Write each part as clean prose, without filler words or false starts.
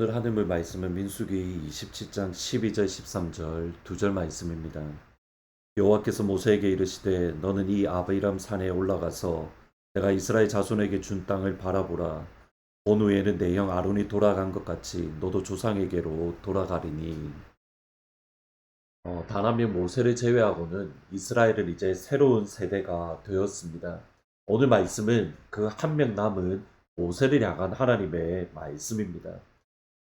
오늘 하늘 말씀은 민수기 27장 12절 13절 2절 말씀입니다. 여호와께서 모세에게 이르시되 너는 이 아비람 산에 올라가서 내가 이스라엘 자손에게 준 땅을 바라보라. 본 후에는 내 형 아론이 돌아간 것 같이 너도 조상에게로 돌아가리니. 단 한 명 모세를 제외하고는 이스라엘은 이제 새로운 세대가 되었습니다. 오늘 말씀은 그 한 명 남은 모세를 향한 하나님의 말씀입니다.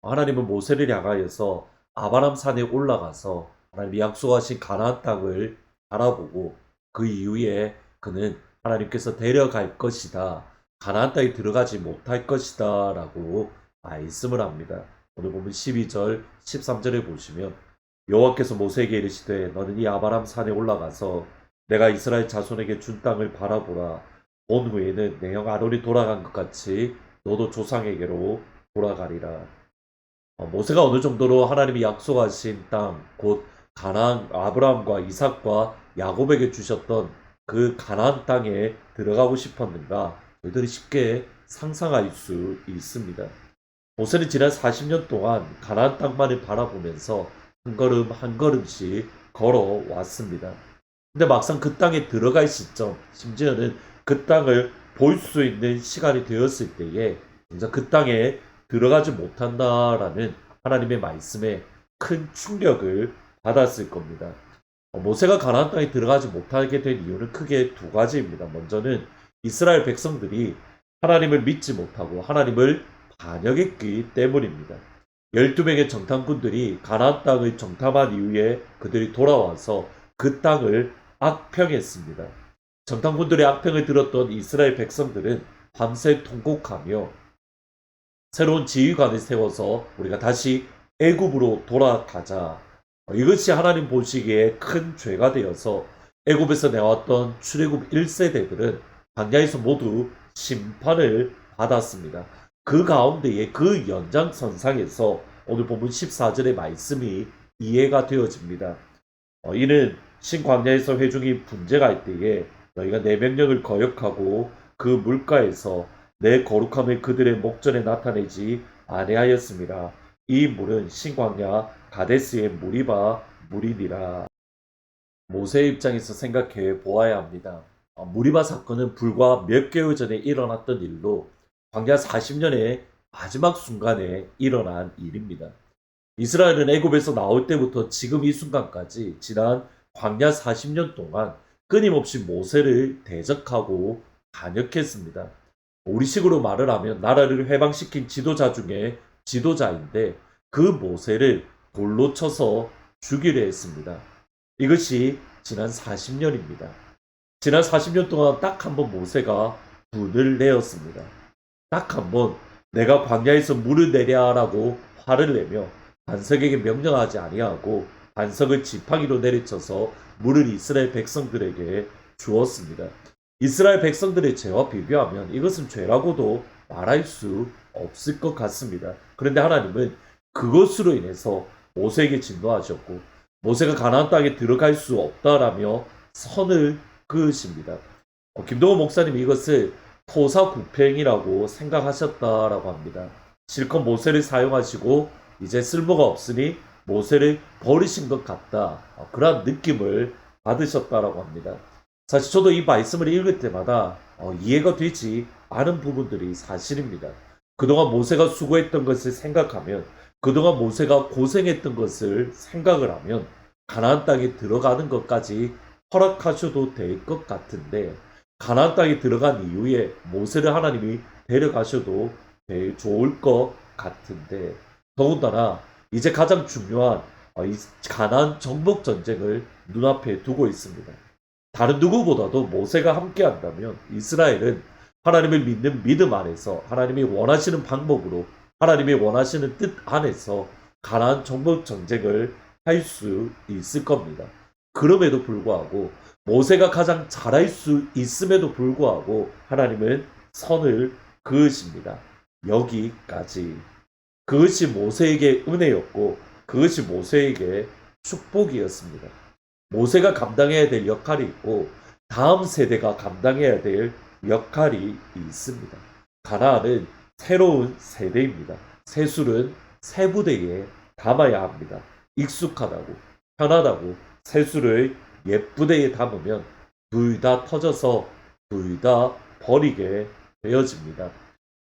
하나님은 모세를 향하여서 아바람 산에 올라가서 하나님이 약속하신 가나안 땅을 바라보고 그 이후에 그는 하나님께서 데려갈 것이다. 가나안 땅에 들어가지 못할 것이다 라고 말씀을 합니다. 오늘 보면 12절 13절에 보시면 여호와께서 모세에게 이르시되 너는 이 아바람 산에 올라가서 내가 이스라엘 자손에게 준 땅을 바라보라. 본 후에는 내 형 아론이 돌아간 것 같이 너도 조상에게로 돌아가리라. 모세가 어느 정도로 하나님이 약속하신 땅, 곧 가나안 아브라함과 이삭과 야곱에게 주셨던 그 가나안 땅에 들어가고 싶었는가? 저희들이 쉽게 상상할 수 있습니다. 모세는 지난 40년 동안 가나안 땅만을 바라보면서 한 걸음 한 걸음씩 걸어왔습니다. 근데 막상 그 땅에 들어갈 시점, 심지어는 그 땅을 볼 수 있는 시간이 되었을 때에 진짜 그 땅에 들어가지 못한다라는 하나님의 말씀에 큰 충격을 받았을 겁니다. 모세가 가나안 땅에 들어가지 못하게 된 이유는 크게 두 가지입니다. 먼저는 이스라엘 백성들이 하나님을 믿지 못하고 하나님을 반역했기 때문입니다. 12명의 정탐꾼들이 가나안 땅을 정탐한 이후에 그들이 돌아와서 그 땅을 악평했습니다. 정탐꾼들의 악평을 들었던 이스라엘 백성들은 밤새 통곡하며 새로운 지휘관을 세워서 우리가 다시 애굽으로 돌아가자. 이것이 하나님 보시기에 큰 죄가 되어서 애굽에서 내왔던 출애굽 1세대들은 광야에서 모두 심판을 받았습니다. 그 가운데에 그 연장선상에서 오늘 본문 14절의 말씀이 이해가 되어집니다. 이는 신광야에서 회중이 분쟁할 때에 너희가 내 명령을 거역하고 그 물가에서 내 거룩함을 그들의 목전에 나타내지 아니하였습니다. 이 물은 신광야 가데스의 무리바 물이니라. 모세의 입장에서 생각해 보아야 합니다. 무리바 사건은 불과 몇 개월 전에 일어났던 일로 광야 40년의 마지막 순간에 일어난 일입니다. 이스라엘은 애굽에서 나올 때부터 지금 이 순간까지 지난 광야 40년 동안 끊임없이 모세를 대적하고 반역했습니다. 우리식으로 말을 하면 나라를 회방시킨 지도자 중에 지도자인데 그 모세를 돌로 쳐서 죽이려 했습니다. 이것이 지난 40년입니다. 지난 40년 동안 딱 한 번 모세가 분을 내었습니다. 딱 한 번 내가 광야에서 물을 내려라고 화를 내며 반석에게 명령하지 아니하고 반석을 지팡이로 내리쳐서 물을 이스라엘 백성들에게 주었습니다. 이스라엘 백성들의 죄와 비교하면 이것은 죄라고도 말할 수 없을 것 같습니다. 그런데 하나님은 그것으로 인해서 모세에게 진노하셨고 모세가 가나안 땅에 들어갈 수 없다라며 선을 그으십니다. 김동호 목사님이 이것을 토사구팽이라고 생각하셨다라고 합니다. 실컷 모세를 사용하시고 이제 쓸모가 없으니 모세를 버리신 것 같다. 그런 느낌을 받으셨다라고 합니다. 사실 저도 이 말씀을 읽을 때마다 이해가 되지 않은 부분들이 사실입니다. 그동안 모세가 수고했던 것을 생각하면 그동안 모세가 고생했던 것을 생각을 하면 가나안 땅에 들어가는 것까지 허락하셔도 될 것 같은데 가나안 땅에 들어간 이후에 모세를 하나님이 데려가셔도 좋을 것 같은데 더군다나 이제 가장 중요한 이 가나안 정복 전쟁을 눈앞에 두고 있습니다. 다른 누구보다도 모세가 함께한다면 이스라엘은 하나님을 믿는 믿음 안에서 하나님이 원하시는 방법으로 하나님이 원하시는 뜻 안에서 가나안 정복 전쟁을 할 수 있을 겁니다. 그럼에도 불구하고 모세가 가장 잘할 수 있음에도 불구하고 하나님은 선을 그으십니다. 여기까지. 그것이 모세에게 은혜였고 그것이 모세에게 축복이었습니다. 모세가 감당해야 될 역할이 있고 다음 세대가 감당해야 될 역할이 있습니다. 가나안은 새로운 세대입니다. 세술은 새 부대에 담아야 합니다. 익숙하다고, 편하다고 새수를 옛 부대에 담으면 둘 다 터져서 둘 다 버리게 되어집니다.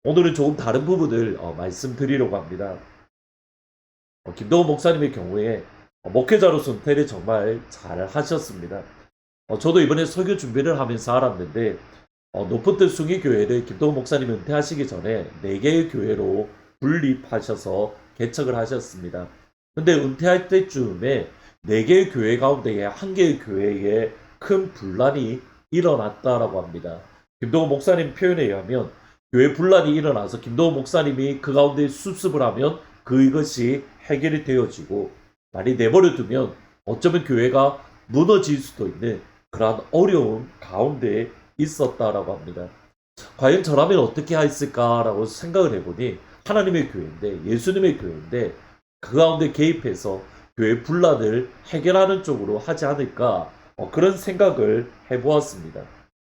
오늘은 조금 다른 부분을 말씀드리려고 합니다. 김동훈 목사님의 경우에 목회자로서 은퇴를 정말 잘 하셨습니다. 저도 이번에 설교 준비를 하면서 알았는데 높은 뜻 숭의교회를 김동훈 목사님이 은퇴하시기 전에 4개의 교회로 분립하셔서 개척을 하셨습니다. 근데 은퇴할 때쯤에 4개의 교회 가운데에 1개의 교회에 큰 분란이 일어났다라고 합니다. 김동훈 목사님 표현에 의하면 교회 분란이 일어나서 김동훈 목사님이 그 가운데 수습을 하면 그것이 해결이 되어지고 많이 내버려 두면 어쩌면 교회가 무너질 수도 있는 그러한 어려운 가운데 있었다라고 합니다. 과연 저라면 어떻게 했을까라고 생각을 해보니 하나님의 교회인데 예수님의 교회인데 그 가운데 개입해서 교회 분란을 해결하는 쪽으로 하지 않을까 그런 생각을 해보았습니다.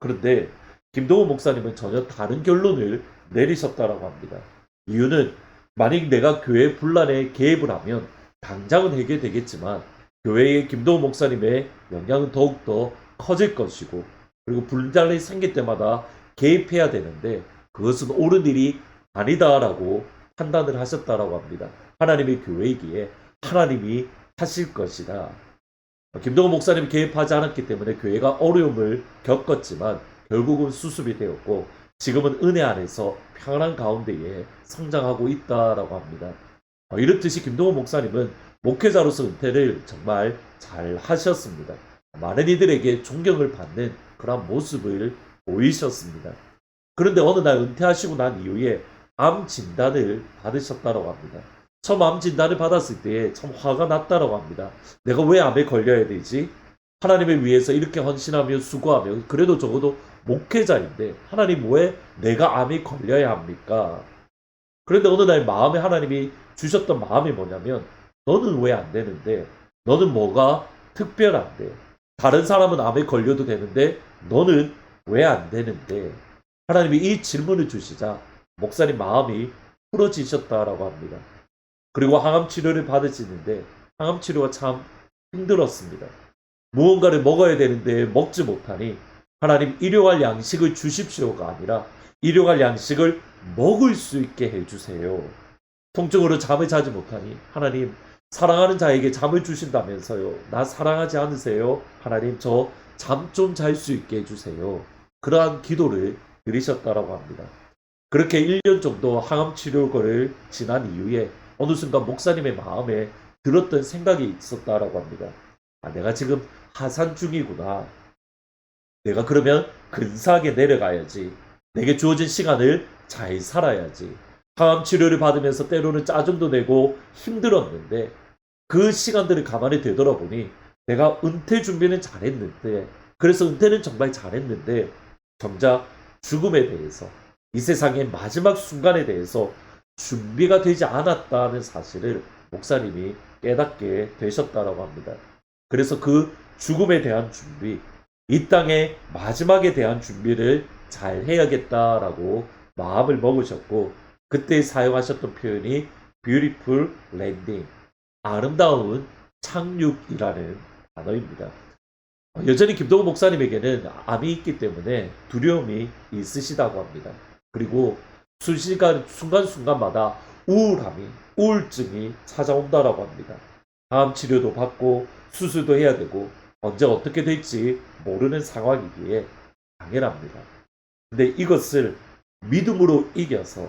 그런데 김동훈 목사님은 전혀 다른 결론을 내리셨다라고 합니다. 이유는 만약 내가 교회 분란에 개입을 하면 당장은 해결되겠지만 교회의 김동훈 목사님의 영향은 더욱더 커질 것이고 그리고 분란이 생길 때마다 개입해야 되는데 그것은 옳은 일이 아니다라고 판단을 하셨다라고 합니다. 하나님의 교회이기에 하나님이 하실 것이다. 김동훈 목사님이 개입하지 않았기 때문에 교회가 어려움을 겪었지만 결국은 수습이 되었고 지금은 은혜 안에서 평안한 가운데에 성장하고 있다라고 합니다. 이렇듯이 김동훈 목사님은 목회자로서 은퇴를 정말 잘 하셨습니다. 많은 이들에게 존경을 받는 그런 모습을 보이셨습니다. 그런데 어느 날 은퇴하시고 난 이후에 암 진단을 받으셨다고 합니다. 처음 암 진단을 받았을 때 참 화가 났다고 합니다. 내가 왜 암에 걸려야 되지? 하나님을 위해서 이렇게 헌신하며 수고하며 그래도 적어도 목회자인데 하나님 왜 내가 암에 걸려야 합니까? 그런데 어느 날 마음에 하나님이 주셨던 마음이 뭐냐면 너는 왜 안 되는데? 너는 뭐가 특별한데? 다른 사람은 암에 걸려도 되는데 너는 왜 안 되는데? 하나님이 이 질문을 주시자 목사님 마음이 풀어지셨다라고 합니다. 그리고 항암 치료를 받으시는데 항암 치료가 참 힘들었습니다. 무언가를 먹어야 되는데 먹지 못하니 하나님 일용할 양식을 주십시오가 아니라 일용할 양식을 먹을 수 있게 해주세요. 통증으로 잠을 자지 못하니 하나님 사랑하는 자에게 잠을 주신다면서요. 나 사랑하지 않으세요? 하나님 저 잠 좀 잘 수 있게 해주세요. 그러한 기도를 드리셨다라고 합니다. 그렇게 1년 정도 항암 치료를 지난 이후에 어느 순간 목사님의 마음에 들었던 생각이 있었다라고 합니다. 내가 지금 하산 중이구나. 내가 그러면 근사하게 내려가야지. 내게 주어진 시간을 잘 살아야지. 항암 치료를 받으면서 때로는 짜증도 내고 힘들었는데 그 시간들을 가만히 되돌아보니 내가 은퇴 준비는 잘했는데 그래서 은퇴는 정말 잘했는데 정작 죽음에 대해서 이 세상의 마지막 순간에 대해서 준비가 되지 않았다는 사실을 목사님이 깨닫게 되셨다라고 합니다. 그래서 그 죽음에 대한 준비, 이 땅의 마지막에 대한 준비를 잘 해야겠다라고 마음을 먹으셨고 그때 사용하셨던 표현이 beautiful landing, 아름다운 착륙이라는 단어입니다. 여전히 김동훈 목사님에게는 암이 있기 때문에 두려움이 있으시다고 합니다. 그리고 순간순간마다 우울증이 찾아온다라고 합니다. 암 치료도 받고 수술도 해야 되고 언제 어떻게 될지 모르는 상황이기에 당연합니다. 근데 이것을 믿음으로 이겨서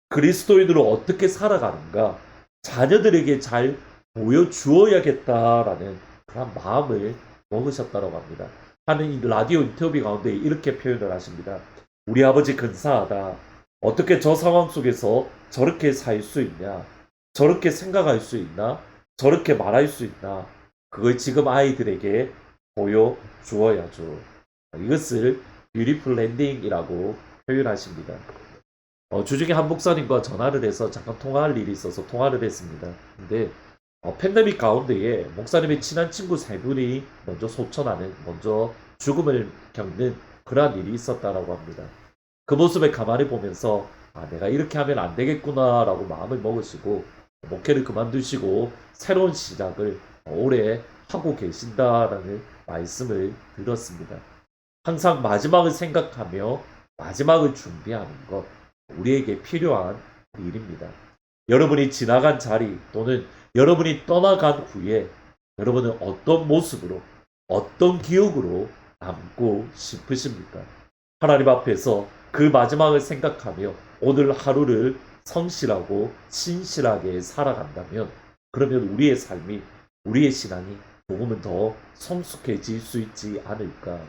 그리스도인으로 어떻게 살아가는가 자녀들에게 잘 보여주어야겠다라는 그런 마음을 먹으셨다고 합니다. 하는 이 라디오 인터뷰 가운데 이렇게 표현을 하십니다. 우리 아버지 근사하다. 어떻게 저 상황 속에서 저렇게 살 수 있냐? 저렇게 생각할 수 있나? 저렇게 말할 수 있나? 그걸 지금 아이들에게 보여주어야죠. 이것을 뷰티풀 랜딩이라고 표현하십니다. 주중에 한 목사님과 전화를 해서 잠깐 통화할 일이 있어서 통화를 했습니다. 근데 팬데믹 가운데에 목사님의 친한 친구 3분이 먼저 소천하는, 먼저 죽음을 겪는 그러한 일이 있었다라고 합니다. 그 모습을 가만히 보면서 내가 이렇게 하면 안 되겠구나라고 마음을 먹으시고 목회를 그만두시고 새로운 시작을 올해 하고 계신다라는 말씀을 들었습니다. 항상 마지막을 생각하며 마지막을 준비하는 것, 우리에게 필요한 일입니다. 여러분이 지나간 자리 또는 여러분이 떠나간 후에 여러분은 어떤 모습으로, 어떤 기억으로 남고 싶으십니까? 하나님 앞에서 그 마지막을 생각하며 오늘 하루를 성실하고 신실하게 살아간다면, 그러면 우리의 삶이, 우리의 신앙이 조금은 더 성숙해질 수 있지 않을까.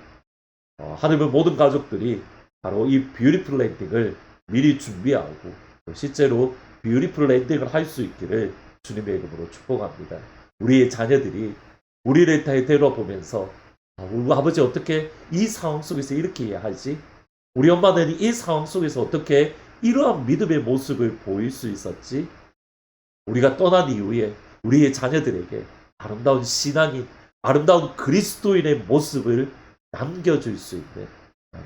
하나님은 모든 가족들이 바로 이 뷰티풀 랜딩을 미리 준비하고 실제로 뷰티풀 랜딩을 할 수 있기를 주님의 이름으로 축복합니다. 우리의 자녀들이 우리를 되돌아보면서 우리 아버지 어떻게 이 상황 속에서 이렇게 해야 하지? 우리 엄마는 이 상황 속에서 어떻게 이러한 믿음의 모습을 보일 수 있었지? 우리가 떠난 이후에 우리의 자녀들에게 아름다운 신앙이, 아름다운 그리스도인의 모습을 남겨줄 수 있는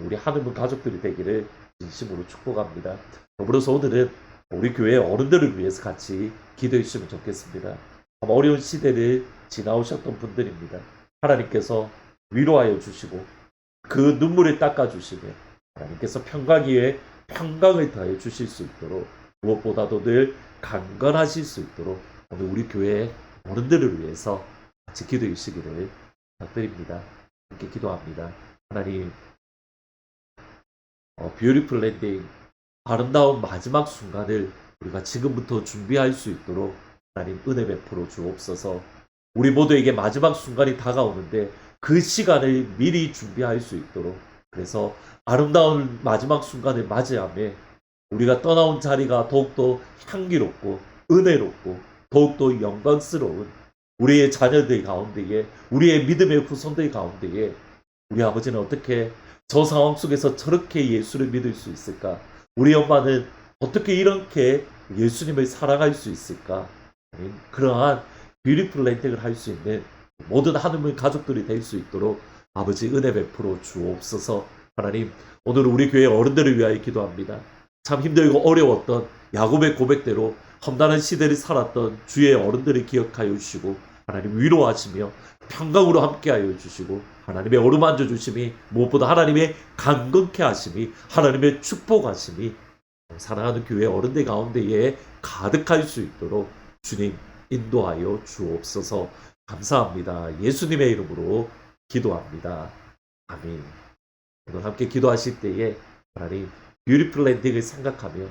우리 하늘문 가족들이 되기를 진심으로 축복합니다. 더불어서 오늘은 우리 교회 어른들을 위해서 같이 기도해 주시면 좋겠습니다. 어려운 시대를 지나오셨던 분들입니다. 하나님께서 위로하여 주시고 그 눈물을 닦아주시며 하나님께서 평강 위에 평강을 더해 주실 수 있도록, 무엇보다도 늘 강건하실 수 있도록 오늘 우리 교회 어른들을 위해서 같이 기도해 주시기를 부탁드립니다. 함께 기도합니다. 하나님, 뷰티풀 랜딩, 아름다운 마지막 순간을 우리가 지금부터 준비할 수 있도록 하나님 은혜 베풀어 주옵소서. 우리 모두에게 마지막 순간이 다가오는데 그 시간을 미리 준비할 수 있도록, 그래서 아름다운 마지막 순간을 맞이하며 우리가 떠나온 자리가 더욱더 향기롭고 은혜롭고 더욱더 영광스러운 우리의 자녀들 가운데에, 우리의 믿음의 후손들 가운데에 우리 아버지는 어떻게 저 상황 속에서 저렇게 예수를 믿을 수 있을까? 우리 엄마는 어떻게 이렇게 예수님을 사랑할 수 있을까? 그러한 뷰티풀 랜딩을 할 수 있는 모든 하나님의 가족들이 될 수 있도록 아버지 은혜 베풀어 주옵소서. 하나님, 오늘 우리 교회 어른들을 위하여 기도합니다. 참 힘들고 어려웠던 야곱의 고백대로 험난한 시대를 살았던 주의 어른들을 기억하여 주시고 하나님 위로하시며 평강으로 함께하여 주시고 하나님의 어루만져 주심이, 무엇보다 하나님의 강건케 하심이, 하나님의 축복하심이 사랑하는 교회 어른들 가운데에 가득할 수 있도록 주님 인도하여 주옵소서. 감사합니다. 예수님의 이름으로 기도합니다. 아멘. 오늘 함께 기도하실 때에 하나님 뷰티풀 랜딩을 생각하며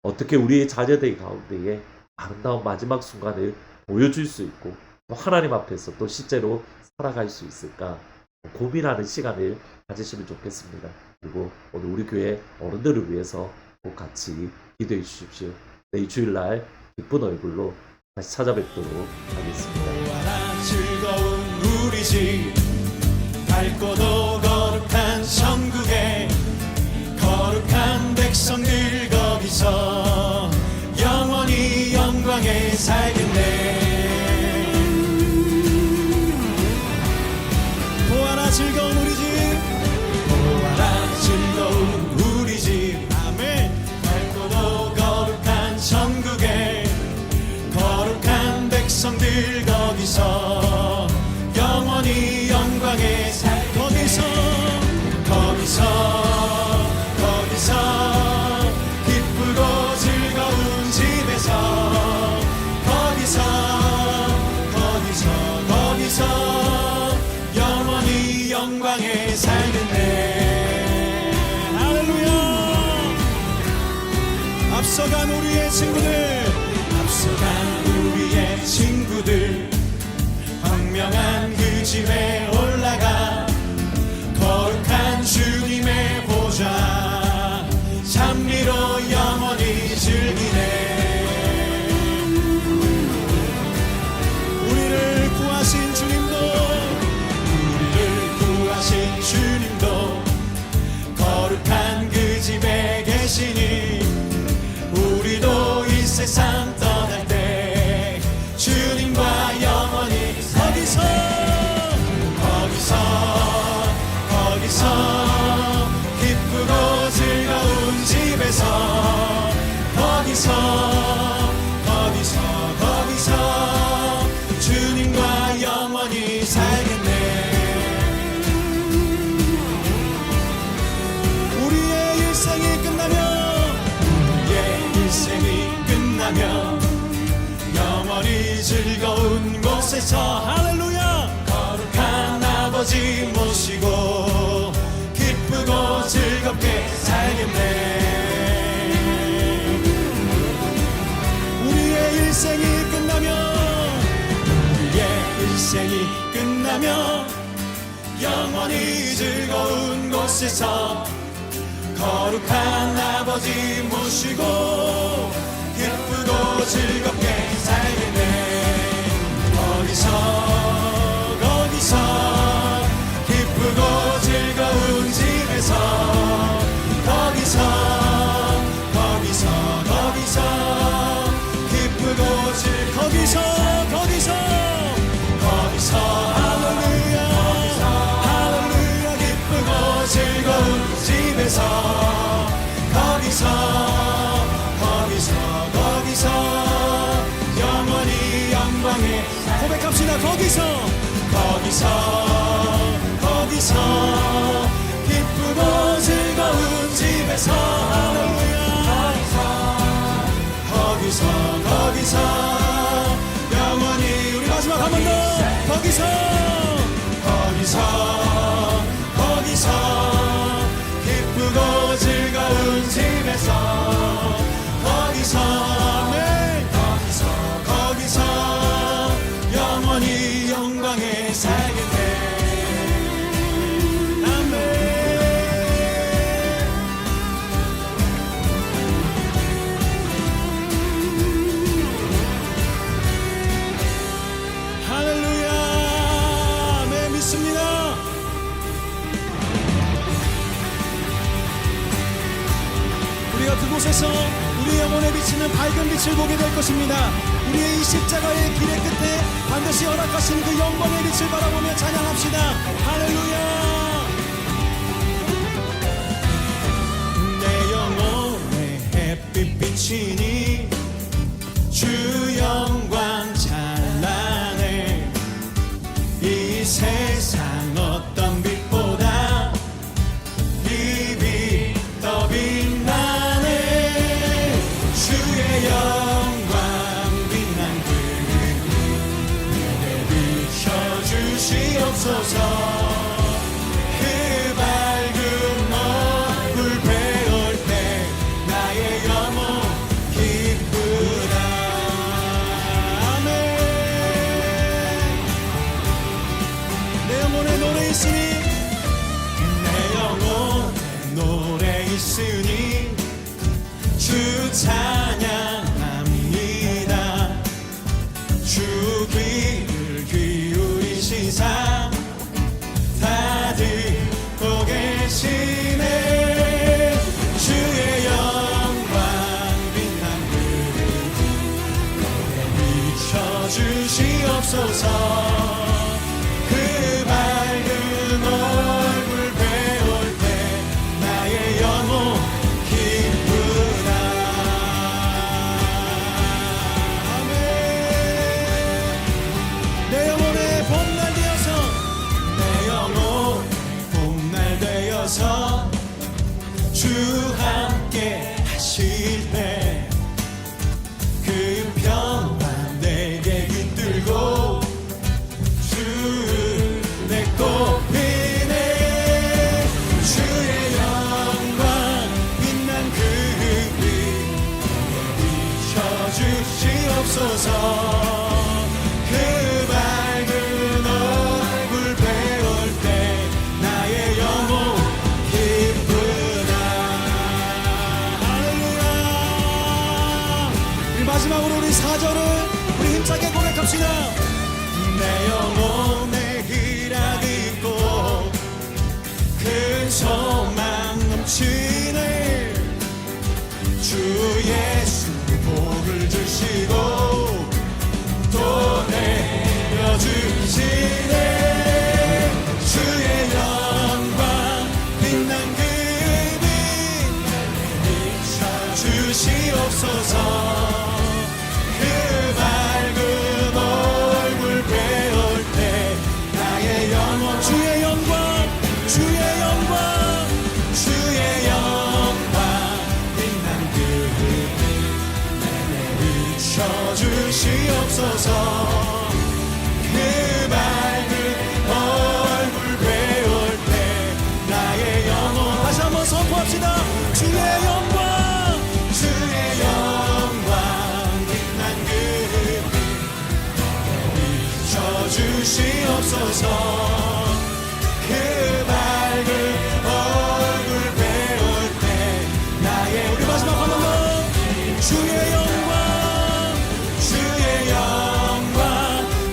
어떻게 우리의 자녀들 가운데에 아름다운 마지막 순간을 보여줄 수 있고 또 하나님 앞에서 또 실제로 살아갈 수 있을까 고민하는 시간을 가지시면 좋겠습니다. 그리고 오늘 우리 교회 어른들을 위해서 꼭 같이 기도해 주십시오. 이 주일날 기쁜 얼굴로 다시 찾아뵙도록 하겠습니다. 즐거운 우리 집 밝고도 거룩한 천국에 거룩한 백성들 거기서 영원히 영광에 살겠네. 보아라 즐거운 우리 집, 보아라 즐거운 우리 집. 아멘. 밝고도 거룩한 천국에 거룩한 백성들 거기서 영원히 영광에 살. 거기서 기쁘고 즐거운 집에서 거기서 영원히 영광에 살겠네. 할렐루야. 앞서간 우리의 친구들 황명한 그 집에 올라가 거룩한 주님의 보좌 찬미로 영원히 즐기네. 우리를 구하신 주님도 거룩한 그 집에 계시니 우리도 이 세상 떠날 때 주님과 영원히 거기서 기쁘고 즐거운 집에서 거기서 살겠네. 우리의 일생이 끝나면 영원히 즐거운 곳에서 할렐루야 거룩한 아버지 모시고 기쁘고 즐겁게 살겠네. 우리의 일생이 끝나면 영원히 즐거운 곳에서 거룩한 아버지 모시고 기쁘고 즐겁게 살겠네. 거기서 기쁘고 즐거운 집에서 거기서 기쁘고 거기서 할렐루야 기쁘고 즐거운 집에서 거기서 영원히 영광에 고백합시다. 거기서 기쁘고 즐거운 집에서 할렐루야 거기서 영원히 우리 마지막 한 번 더 거기서 기쁘고 즐거운 집에서 거기서 영원히 영광에 살겠네. 아멘. 할렐루야. 아멘. 믿습니다. 우리가 그곳에서 우리 영혼에 비치는 밝은 빛을 보게 될 것입니다. 우리의 이 십자가의 길의 끝에 반드시 허락하신 그 영광의 빛을 바라보며 찬양합시다. 할렐루야. 내 영혼에 햇빛 비치니 주 영광 찬란해. 이 세상 어떤 빛보다 이 빛 더 빛나네. 주의 영광 빛난 그늘에 비춰주시옵소서. 그 밝은 얼굴 배울 때 나의 영혼 기쁘다. 아멘. 내 영혼에 노래 있으니 주 찬양합니다. 주 귀를 기울이시사 다 듣고 계시네. 주의 영광 빛난 그늘에 비춰주시옵소서. 그 밝은 얼굴 배울 때 나의 영혼 기쁘다. 아멘. 내 영혼의 봄날 되어서 주 함께 하실 때 그 평안 내게 깃들고 영원 주의 영광 주의 영광 주의 영광 빛난 그빛 내게 비춰주시옵소서 그 밝은 얼굴 배울 때 나의 영혼 다시 한번 선포합시다 주의 영광 주의 영광 빛난 그빛 비춰주시옵소서 그 밝은 얼굴 배울 때 나의 우리 마지막 한 번 더 주의 영광 주의 영광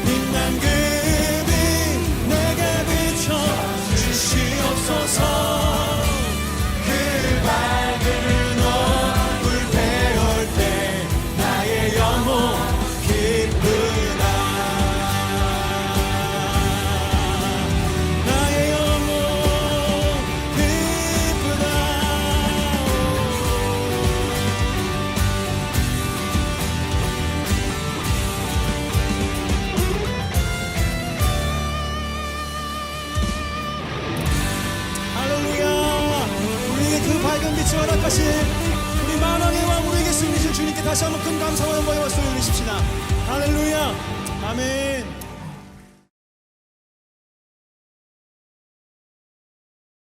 빛난 그 빛 내게 비춰 주시옵소서 그 밝은 얼굴 배울 때 나의 영혼 기쁘다 나의 영혼 기쁘다 할렐루야 우리에게 그 밝은 빛을 허락하신 우리 만왕의 왕 우리에게 승리신 주님께 다시 한번 큰 감사와 영광의 박수 올리십시다 할렐루야 아멘